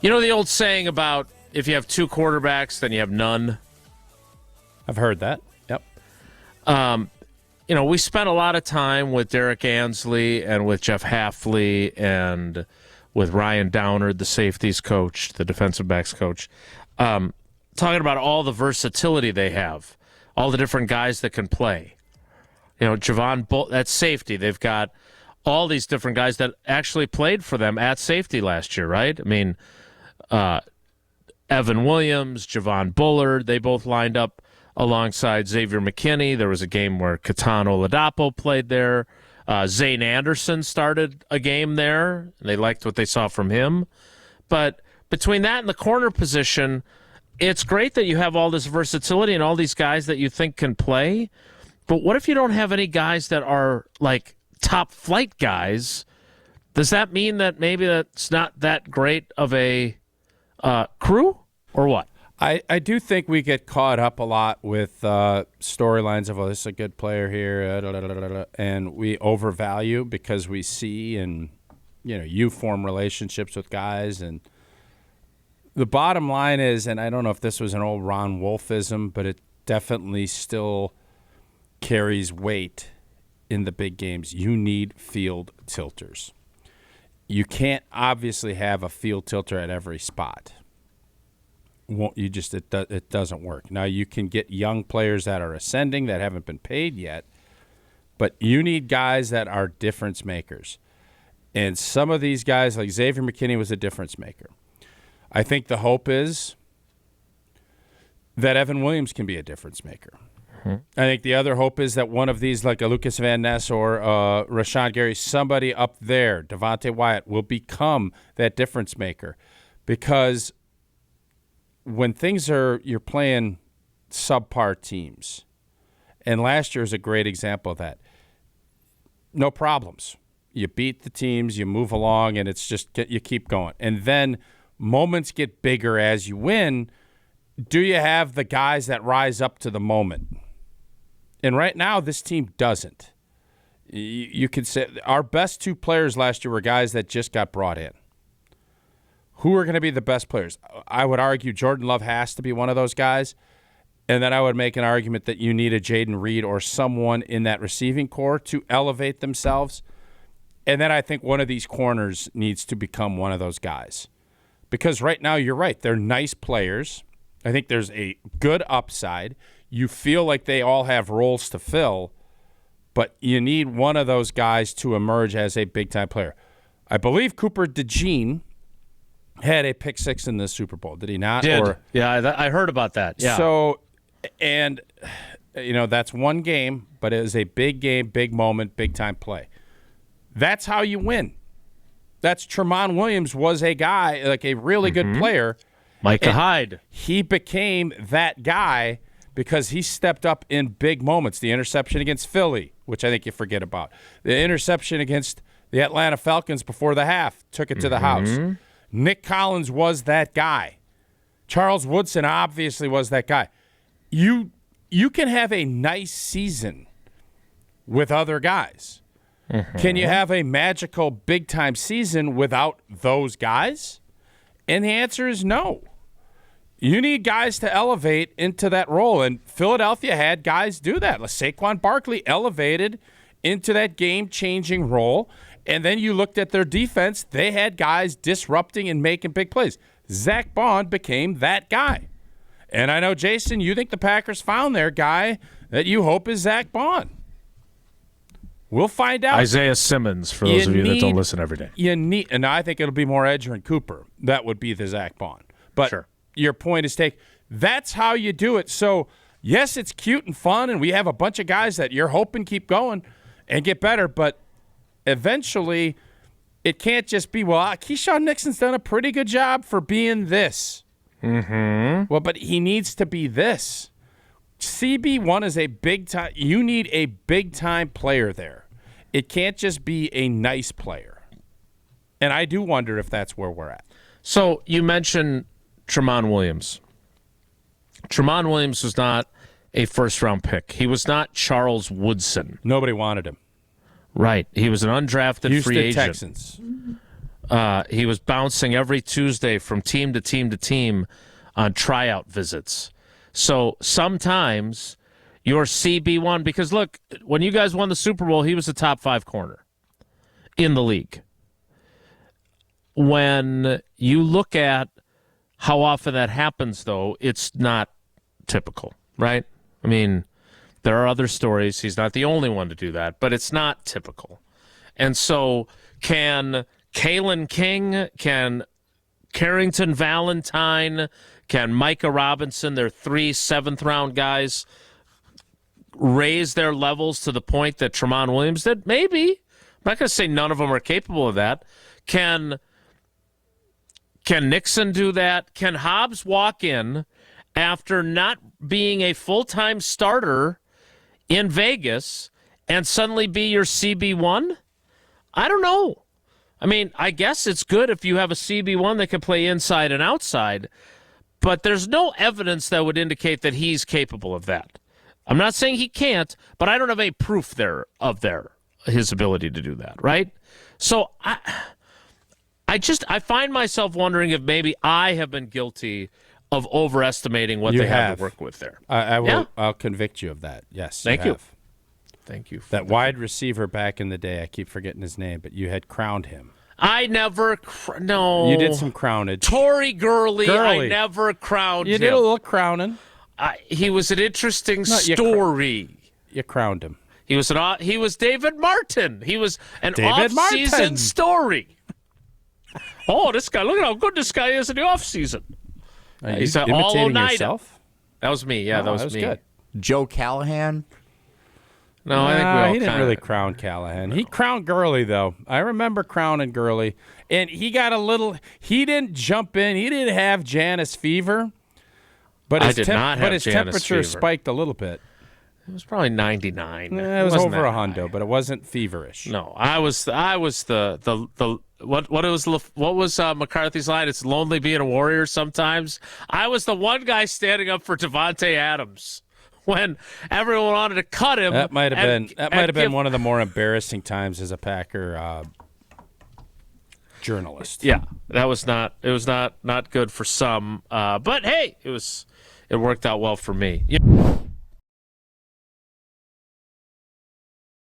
You know the old saying about if you have two quarterbacks, then you have none? I've heard that. Yep. We spent a lot of time with Derek Ansley and with Jeff Hafley and with Ryan Downard, the safeties coach, the defensive backs coach, talking about all the versatility they have, all the different guys that can play. Javon Bull, that's safety. They've got all these different guys that actually played for them at safety last year, right? I mean, Evan Williams, Javon Bullard, they both lined up alongside Xavier McKinney. There was a game where Katan Oladapo played there. Zane Anderson started a game there. They liked what they saw from him. But between that and the corner position, it's great that you have all this versatility and all these guys that you think can play. But what if you don't have any guys that are like top flight guys? Does that mean that maybe that's not that great of a crew or what? I do think we get caught up a lot with storylines of, this is a good player here, and we overvalue because we see and, you form relationships with guys. And the bottom line is, and I don't know if this was an old Ron Wolfism, but it definitely still carries weight in the big games. You need field tilters. You can't obviously have a field tilter at every spot. It doesn't work. Now, you can get young players that are ascending that haven't been paid yet, but you need guys that are difference makers. And some of these guys, like Xavier McKinney, was a difference maker. I think the hope is that Evan Williams can be a difference maker. I think the other hope is that one of these, like a Lucas Van Ness or Rashawn Gary, somebody up there, Devontae Wyatt, will become that difference maker. Because when you're playing subpar teams, and last year is a great example of that, no problems. You beat the teams, you move along, and it's just you keep going. And then moments get bigger as you win. Do you have the guys that rise up to the moment? And right now, this team doesn't. You could say our best two players last year were guys that just got brought in. Who are going to be the best players? I would argue Jordan Love has to be one of those guys. And then I would make an argument that you need a Jaden Reed or someone in that receiving core to elevate themselves. And then I think one of these corners needs to become one of those guys. Because right now, you're right. They're nice players. I think there's a good upside. You feel like they all have roles to fill, but you need one of those guys to emerge as a big-time player. I believe Cooper DeJean had a pick six in the Super Bowl. Did he not? Did. I heard about that. Yeah. So, and, that's one game, but it was a big game, big moment, big-time play. That's how you win. That's Tramon Williams was a guy, like a really good player. Micah Hyde. He became that guy because he stepped up in big moments. The interception against Philly, which I think you forget about. The interception against the Atlanta Falcons before the half took it to the house. Nick Collins was that guy. Charles Woodson obviously was that guy. You can have a nice season with other guys. Can you have a magical big-time season without those guys? And the answer is no. You need guys to elevate into that role, and Philadelphia had guys do that. Saquon Barkley elevated into that game-changing role, and then you looked at their defense. They had guys disrupting and making big plays. Zach Bond became that guy. And I know, Jason, you think the Packers found their guy that you hope is Zach Bond. We'll find out. Isaiah Simmons, for those of you that don't listen every day. And I think it'll be more Edger and Cooper. That would be the Zach Bond. But sure. Your point is taken. That's how you do it. So, yes, it's cute and fun, and we have a bunch of guys that you're hoping keep going and get better, but eventually it can't just be, Keyshawn Nixon's done a pretty good job for being this. Well, but he needs to be this. CB1 is a big-time – you need a big-time player there. It can't just be a nice player. And I do wonder if that's where we're at. So you mentioned Tramon Williams. Tramon Williams was not a first-round pick. He was not Charles Woodson. Nobody wanted him. Right. He was an undrafted free agent. Texans. He was bouncing every Tuesday from team to team to team on tryout visits. So sometimes your CB1, because look, when you guys won the Super Bowl, he was a top 5 corner in the league. When you look at how often that happens, though, it's not typical, right? I mean, there are other stories. He's not the only one to do that, but it's not typical. And so can Kalen King, can Carrington Valentine, can Micah Robinson, their 3 7th-round guys, raise their levels to the point that Tramon Williams did? Maybe. I'm not going to say none of them are capable of that. Can Nixon do that? Can Hobbs walk in after not being a full-time starter in Vegas and suddenly be your CB1? I don't know. I mean, I guess it's good if you have a CB1 that can play inside and outside, but there's no evidence that would indicate that he's capable of that. I'm not saying he can't, but I don't have any proof his ability to do that, right? So I find myself wondering if maybe I have been guilty of overestimating what they have to work with there. I will. Yeah? I'll convict you of that. Yes. Thank you. Thank you. That wide receiver back in the day, I keep forgetting his name, but you had crowned him. I never. No. You did some crownage. Tory Gurley. I never crowned him. You did a little crowning. He was an interesting story. You crowned him. He was David Martin. He was an off-season story. Oh, this guy! Look at how good this guy is in the off-season. He's an all-nighter. Yourself? That was me. Yeah, that was me. Good. Joe Callahan. No, I think he didn't really crown Callahan. No. He crowned Gurley, though. I remember crowning Gurley, and he got a little. He didn't jump in. He didn't have Janus fever, but his temperature spiked a little bit. It was probably 99. It was over 100, but it wasn't feverish. No, I was the what was McCarthy's line? It's lonely being a warrior sometimes. I was the one guy standing up for Devontae Adams when everyone wanted to cut him. That might have been one of the more embarrassing times as a Packer journalist. Yeah, it was not good for some, but hey, it worked out well for me.